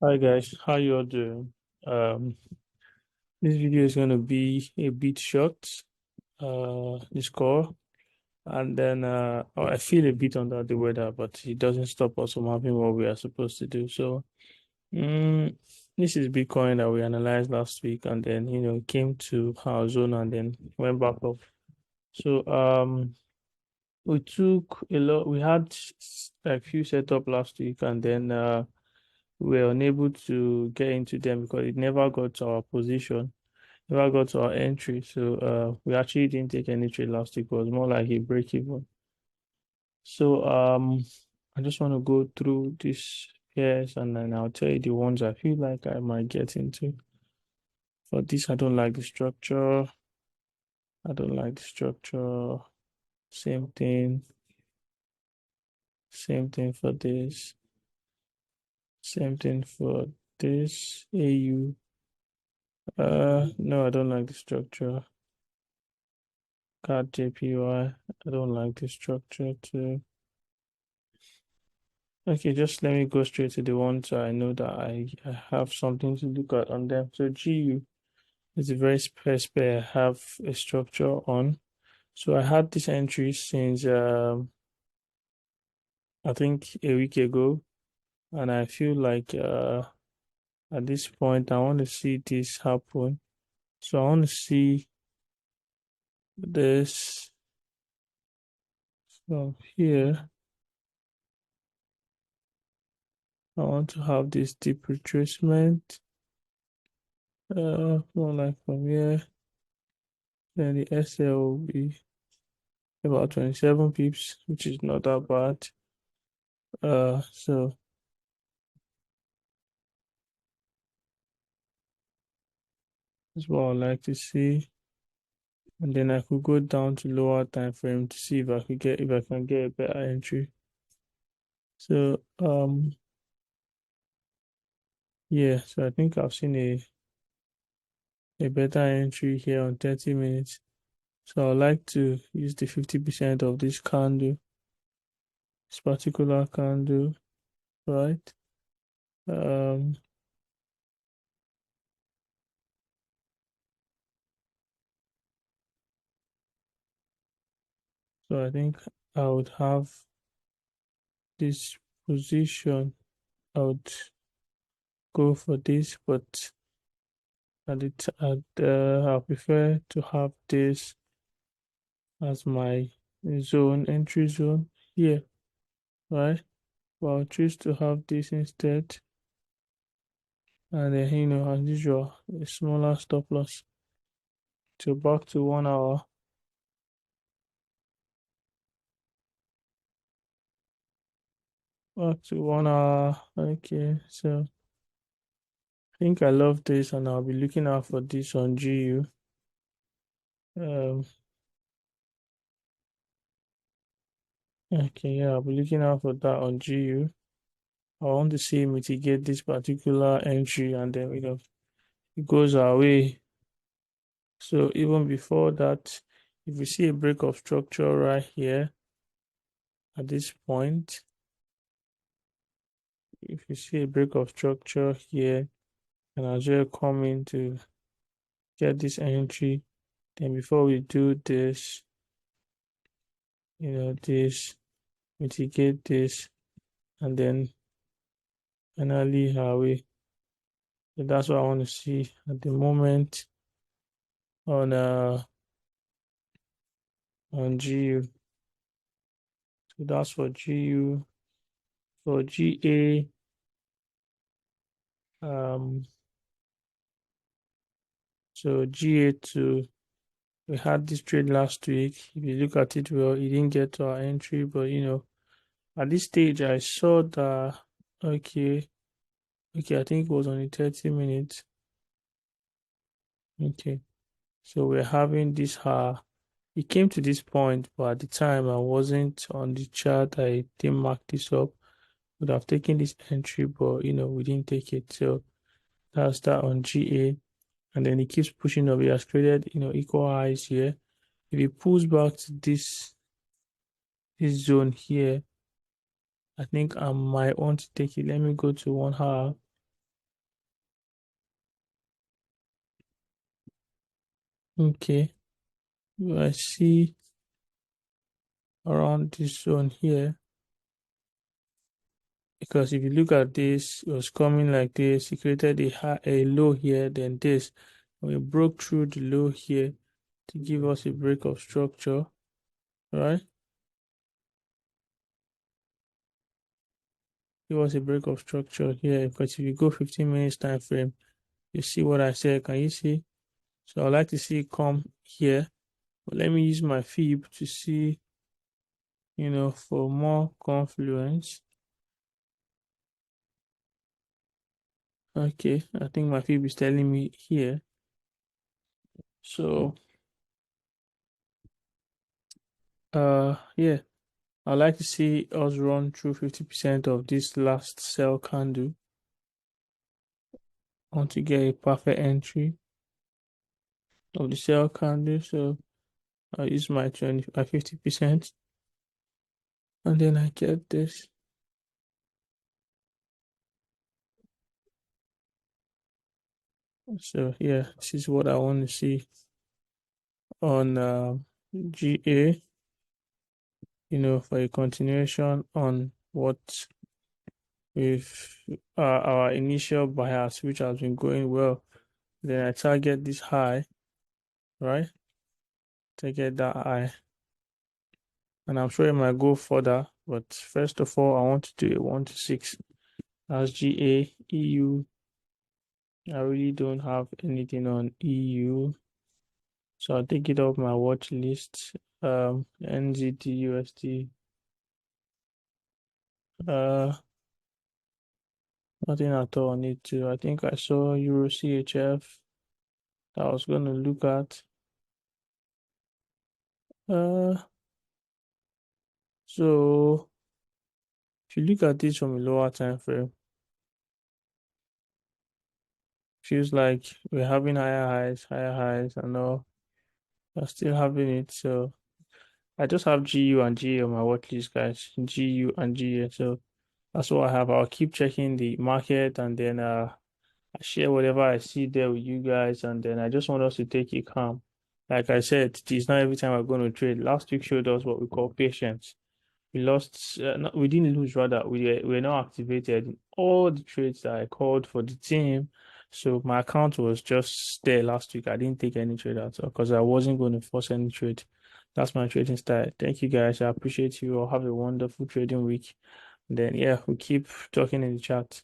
Hi guys, how you all doing? Um, this video is going to be a bit short, this call, and then I feel a bit under the weather, but it doesn't stop us from having what we are supposed to do. So, mm, this is Bitcoin that we analyzed last week, and then came to our zone and then went back up. So, we took a lot. We had like few setup last week, and then we were unable to get into them because it never got to our position, never got to our entry. So we actually didn't take any trade last week. It was more like a break even. So I just want to go through these pairs and then I'll tell you the ones I feel like I might get into. For this, I don't like the structure. I don't like the structure. Same thing. Same thing for this. Same thing for this. AU. No, I don't like the structure. Card JPY. I don't like the structure too. Okay, just let me go straight to the ones I know that I have something to look at on them. So GU is a very first pair I have a structure on. So I had this entry since I think a week ago, and I feel like at this point I want to see this happen. So I want to see this from here. I want to have this deep retracement. More like from here. Then the SL will be about 27 pips, which is not that bad. So that's what I like to see. And then I could go down to lower time frame to see if I can get a better entry. So yeah, so I think I've seen a better entry here on 30 minutes. So I'd like to use the 50% of this candle, this particular candle, right? Um so I think I would have this position. I would go for this, but I prefer to have this as my zone, entry zone here, right? But I'll choose to have this instead. And then, as usual, a smaller stop loss. So back to 1 hour. Back to 1 hour. Okay, so I think I love this and I'll be looking out for this on GU. Um, okay, yeah, I'll be looking out for that on GU. I want to see mitigate this particular entry and then, it goes our way. So even before that, if we see a break of structure right here at this point, if you see a break of structure here, and as well come in to get this entry, then before we do this, this, mitigate this, and then finally our way. So that's what I want to see at the moment on GU. So that's for GU. For GA, um, so GA2, we had this trade last week. If you look at it well, it didn't get to our entry, but at this stage I saw that okay, okay, I think it was only 30 minutes. Okay. So we're having this it came to this point, but at the time I wasn't on the chart. I didn't mark this up. Would have taken this entry, but we didn't take it. So that's that on GA. And then it keeps pushing up. It has created, equal highs here. If it pulls back to this zone here, I think I might want to take it. Let me go to 1 hour. Okay, I see around this zone here. Because if you look at this, it was coming like this. It created a low here, then this. We broke through the low here to give us a break of structure, right? Give us a break of structure here. Because if you go 15 minutes time frame, you see what I said. Can you see? So I'd like to see it come here. But let me use my fib to see, for more confluence. Okay, I think my fib is telling me here. So, yeah, I'd like to see us run through 50% of this last sell candle. I want to get a perfect entry of the sell candle. So I use my 50%, and then I get this. So yeah, this is what I want to see on GA, for a continuation on what with our initial bias, which has been going well. Then I target this high, right? Target that high. And I'm sure it might go further, but first of all, I want to do a 1 to 6 as GA. EU. I really don't have anything on EU, so I'll take it off my watch list. NZT USD. Uh, Nothing at all on it too. I think I saw Euro CHF that I was going to look at. Uh, so if you look at this from a lower time frame, feels like we're having higher highs, and all. We're still having it. So I just have GU and GA on my watch list, guys. GU and GA. So that's what I have. I'll keep checking the market, and then I share whatever I see there with you guys, and then I just want us to take it calm. Like I said, it's not every time we're going to trade. Last week showed us what we call patience. We lost, no, we didn't lose, rather. We were not activated in all the trades that I called for the team. So my account was just there last week. I didn't take any trade at all because I wasn't going to force any trade. That's my trading style. Thank you guys. I appreciate you all. Have a wonderful trading week. And then, yeah, we keep talking in the chat.